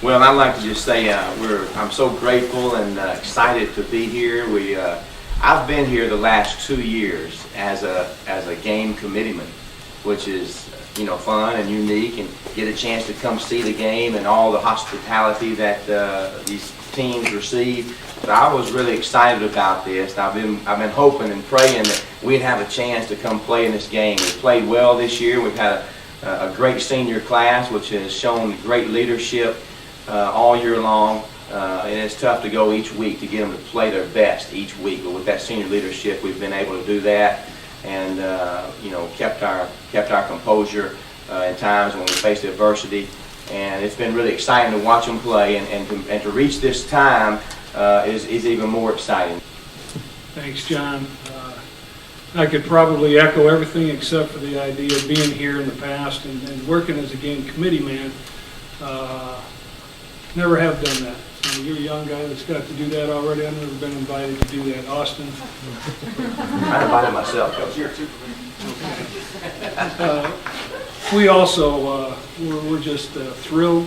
Well, I'd like to just say I'm so grateful and excited to be here. I've been here the last 2 years as a game committeeman, which is fun and unique, and get a chance to come see the game and all the hospitality that these teams receive. So I was really excited about this. I've been hoping and praying that we'd have a chance to come play in this game. We played well this year. We've had a great senior class, which has shown great leadership all year long, and it's tough to go each week to get them to play their best each week. But with that senior leadership, we've been able to do that, and kept our composure in times when we faced adversity. And it's been really exciting to watch them play, and to reach this time is even more exciting. Thanks, John. I could probably echo everything except for the idea of being here in the past and working as a game committee man. Never have done that. So you're a young guy that's got to do that already. I've never been invited to do that. Austin? I invited myself, Coach. We also, we're just thrilled,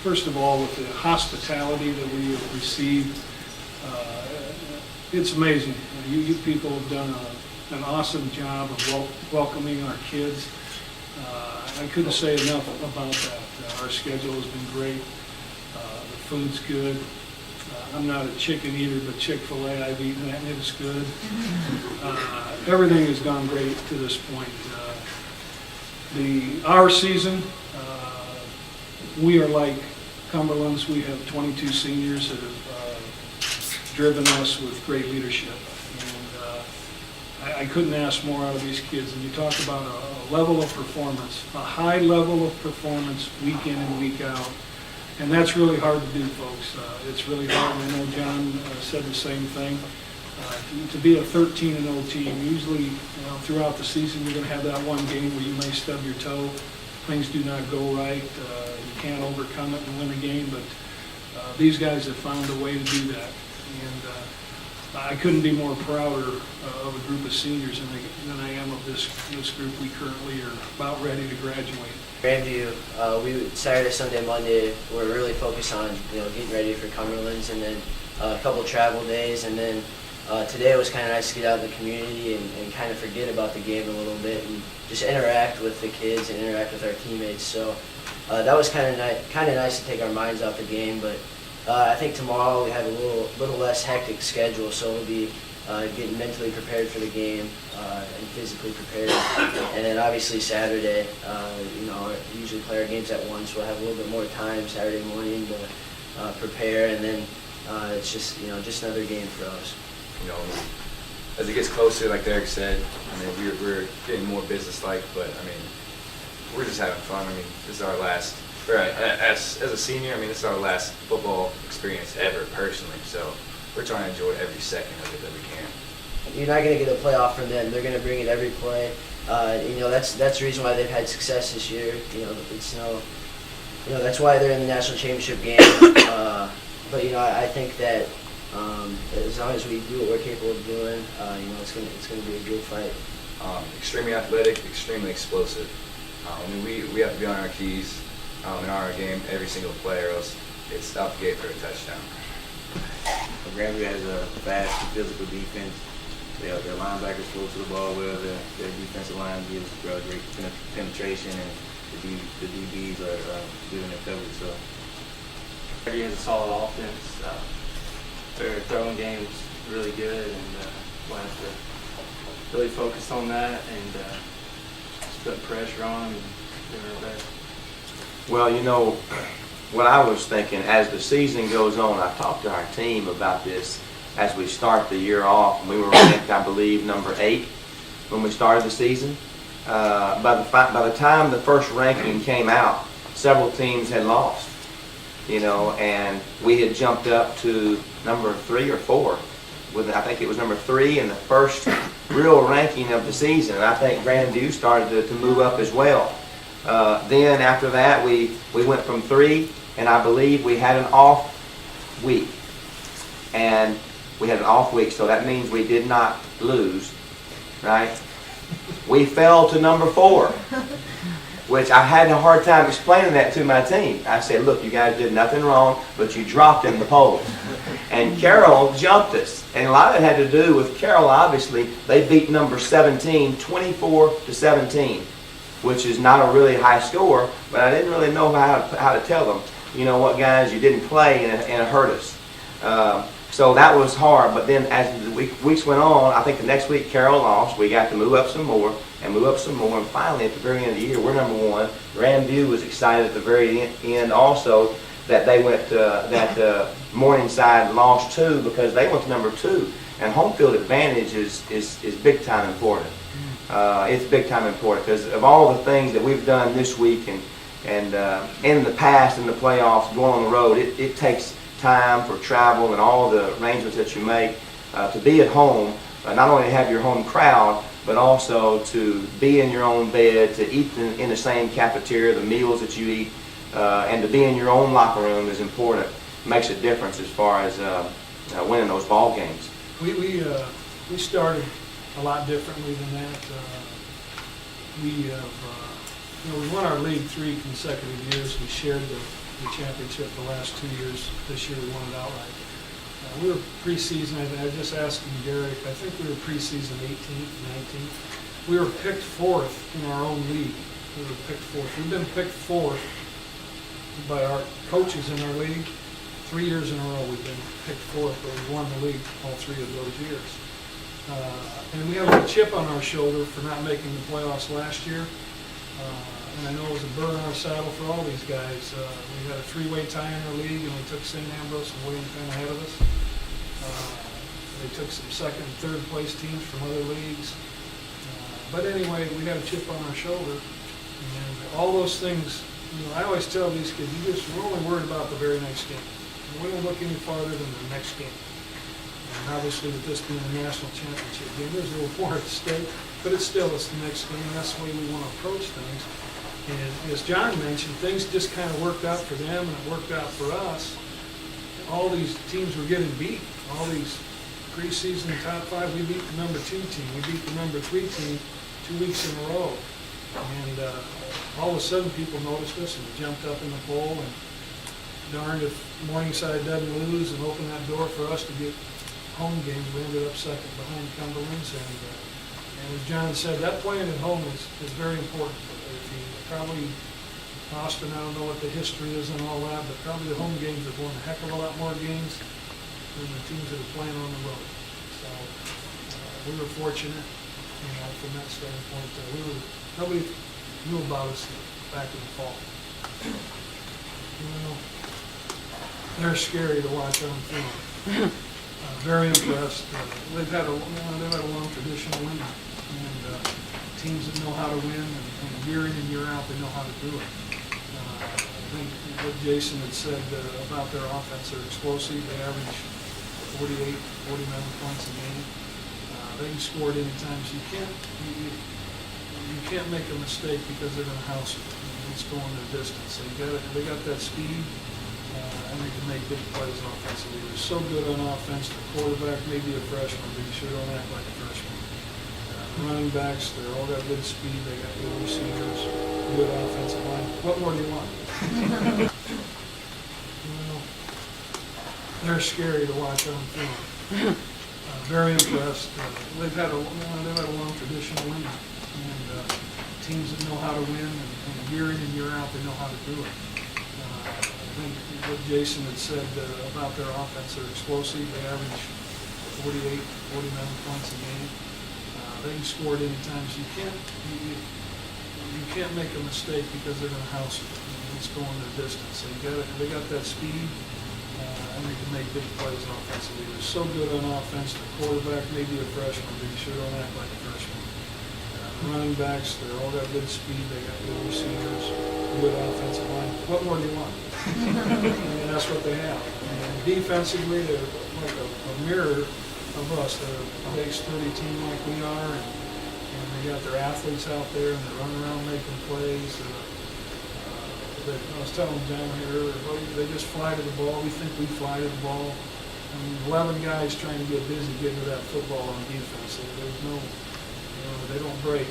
first of all, with the hospitality that we have received. It's amazing. You people have done an awesome job of welcoming our kids. I couldn't say enough about that. Our schedule has been great. The food's good. I'm not a chicken eater, but Chick-fil-A, I've eaten that, and it's good. Everything has gone great to this point. Our season, we are like Cumberlands. We have 22 seniors that have driven us with great leadership. And I couldn't ask more out of these kids. And you talk about a level of performance, a high level of performance week in and week out. And that's really hard to do, folks. It's really hard. I know John said the same thing. To be a 13-0 team, usually throughout the season you're going to have that one game where you may stub your toe. Things do not go right. You can't overcome it and win a game, but these guys have found a way to do that. And I couldn't be more prouder of a group of seniors than I am of this group. We currently are about ready to graduate. Grandview, Saturday, Sunday, Monday, we're really focused on getting ready for Cumberlands, and then a couple travel days, and then today it was kind of nice to get out in the community and kind of forget about the game a little bit and just interact with the kids and interact with our teammates. So that was kind of nice to take our minds off the game. But I think tomorrow we have a little less hectic schedule, so we'll be getting mentally prepared for the game and physically prepared. And then obviously Saturday, we usually play our games at once. So we'll have a little bit more time Saturday morning to prepare, and then it's just another game for us. As it gets closer, like Derek said, we're getting more business-like, but we're just having fun. This is our last, as a senior, this is our last football experience ever, personally. So we're trying to enjoy every second of it that we can. You're not going to get a playoff from them. They're going to bring it every play. That's the reason why they've had success this year. That's why they're in the national championship game. But I think that as long as we do what we're capable of doing, it's going to be a good fight. Extremely athletic, extremely explosive. We have to be on our keys and on our game every single play, or else it's out the gate for a touchdown. Grandview has a fast, physical defense. Their linebackers throw to the ball well. Their defensive line gives great penetration, and the DBs are good in their coverage. So Grandview has a solid offense. Their throwing game's really good, and we'll have to really focus on that and just put pressure on and do our best. Well, what I was thinking, as the season goes on, I talked to our team about this as we start the year off, and we were ranked, I believe, number 8 when we started the season. By the time the first ranking came out, several teams had lost, and we had jumped up to number 3 or 4. I think it was number 3 in the first real ranking of the season, and I think Grandview started to move up as well. Then after that, we went from 3, and I believe we had an off week. And we had an off week, so that means we did not lose, right? We fell to number 4. which I had a hard time explaining that to my team. I said, look, you guys did nothing wrong, but you dropped in the polls. And Carroll jumped us. And a lot of it had to do with Carroll, obviously. They beat number 17, 24-17, which is not a really high score, but I didn't really know how to tell them, you know what, guys, you didn't play and it hurt us. So that was hard, but then as the weeks went on, I think the next week Carroll lost. We got to move up some more, and finally at the very end of the year, we're number one. Grandview was excited at the very end also that they went, that Morningside lost too because they went to number 2. And home field advantage is big time important. It's big time important because of all the things that we've done this week and in the past in the playoffs, going on the road, it takes time for travel and all the arrangements that you make to be at home, not only have your home crowd, but also to be in your own bed, to eat in the same cafeteria, the meals that you eat, and to be in your own locker room is important. It makes a difference as far as winning those ball games. We started a lot differently than that. We won our league 3 consecutive years. We shared the championship the last 2 years. This year we won it outright. We were preseason, I just asked him, Derek, I think we were preseason 18th, 19th. We were picked 4th in our own league. We were picked 4th. We've been picked 4th by our coaches in our league. 3 years in a row we've been picked 4th, but we won the league all 3 of those years. And we have a chip on our shoulder for not making the playoffs last year. And I know it was a burr in our saddle for all these guys. We had a 3-way tie in our league, and we took St. Ambrose and Williamstown ahead of us. They took some second and third place teams from other leagues. But anyway, we had a chip on our shoulder. And all those things, I always tell these kids, we're only worried about the very next game. We don't look any farther than the next game. And obviously, with this being a national championship game, there's a little more at stake, but it's the next game, and that's the way we want to approach things. And as John mentioned, things just kind of worked out for them, and it worked out for us. All these teams were getting beat. All these preseason top 5, we beat the number 2 team. We beat the number 3 team 2 weeks in a row. And all of a sudden, people noticed us and jumped up in the poll. And darned if Morningside doesn't lose and open that door for us to get home games, we ended up second behind Cumberlands. And as John said, that playing at home is very important. Probably Austin, I don't know what the history is and all that, but probably the home games have won a heck of a lot more games than the teams that are playing on the road. So we were fortunate, from that standpoint. Nobody knew about us back in the fall. They're scary to watch on film. Very impressed. They've had a long tradition of winning, and teams that know how to win, and year in and year out, they know how to do it. I think what Jason had said about their offense, they're explosive. They average 48, 49 points a game. They can score at any time, so you can't make a mistake because they're going to house it. It's going the distance. So they got that speed, and they can make big plays offensively. They're so good on offense. The quarterback may be a freshman, but you sure don't act like a freshman. Running backs, they're all got good speed, they got good receivers, good offensive line. What more do you want? They're scary to watch on film. Very impressed. They've had a long tradition of winning, and teams that know how to win, and year in and year out, they know how to do it. I think what Jason had said about their offense, they're explosive. They average 48, 49 points a game. They can score at any time, so you can't make a mistake because they're going to house it. It's going the distance. So they got that speed, and they can make big plays offensively. They're so good on offense. The quarterback may be a freshman, but you sure don't act like a freshman. Running backs, they're all got good speed. They got good receivers, good offensive line. What more do you want? And that's what they have. And defensively, they're like a mirror of us. They're a base 30 team like we are, and they got their athletes out there, and they're running around making plays. I was telling John here earlier, they just fly to the ball. We think we fly to the ball. I mean, 11 guys trying to get busy getting to that football on defense. There's no, they don't break.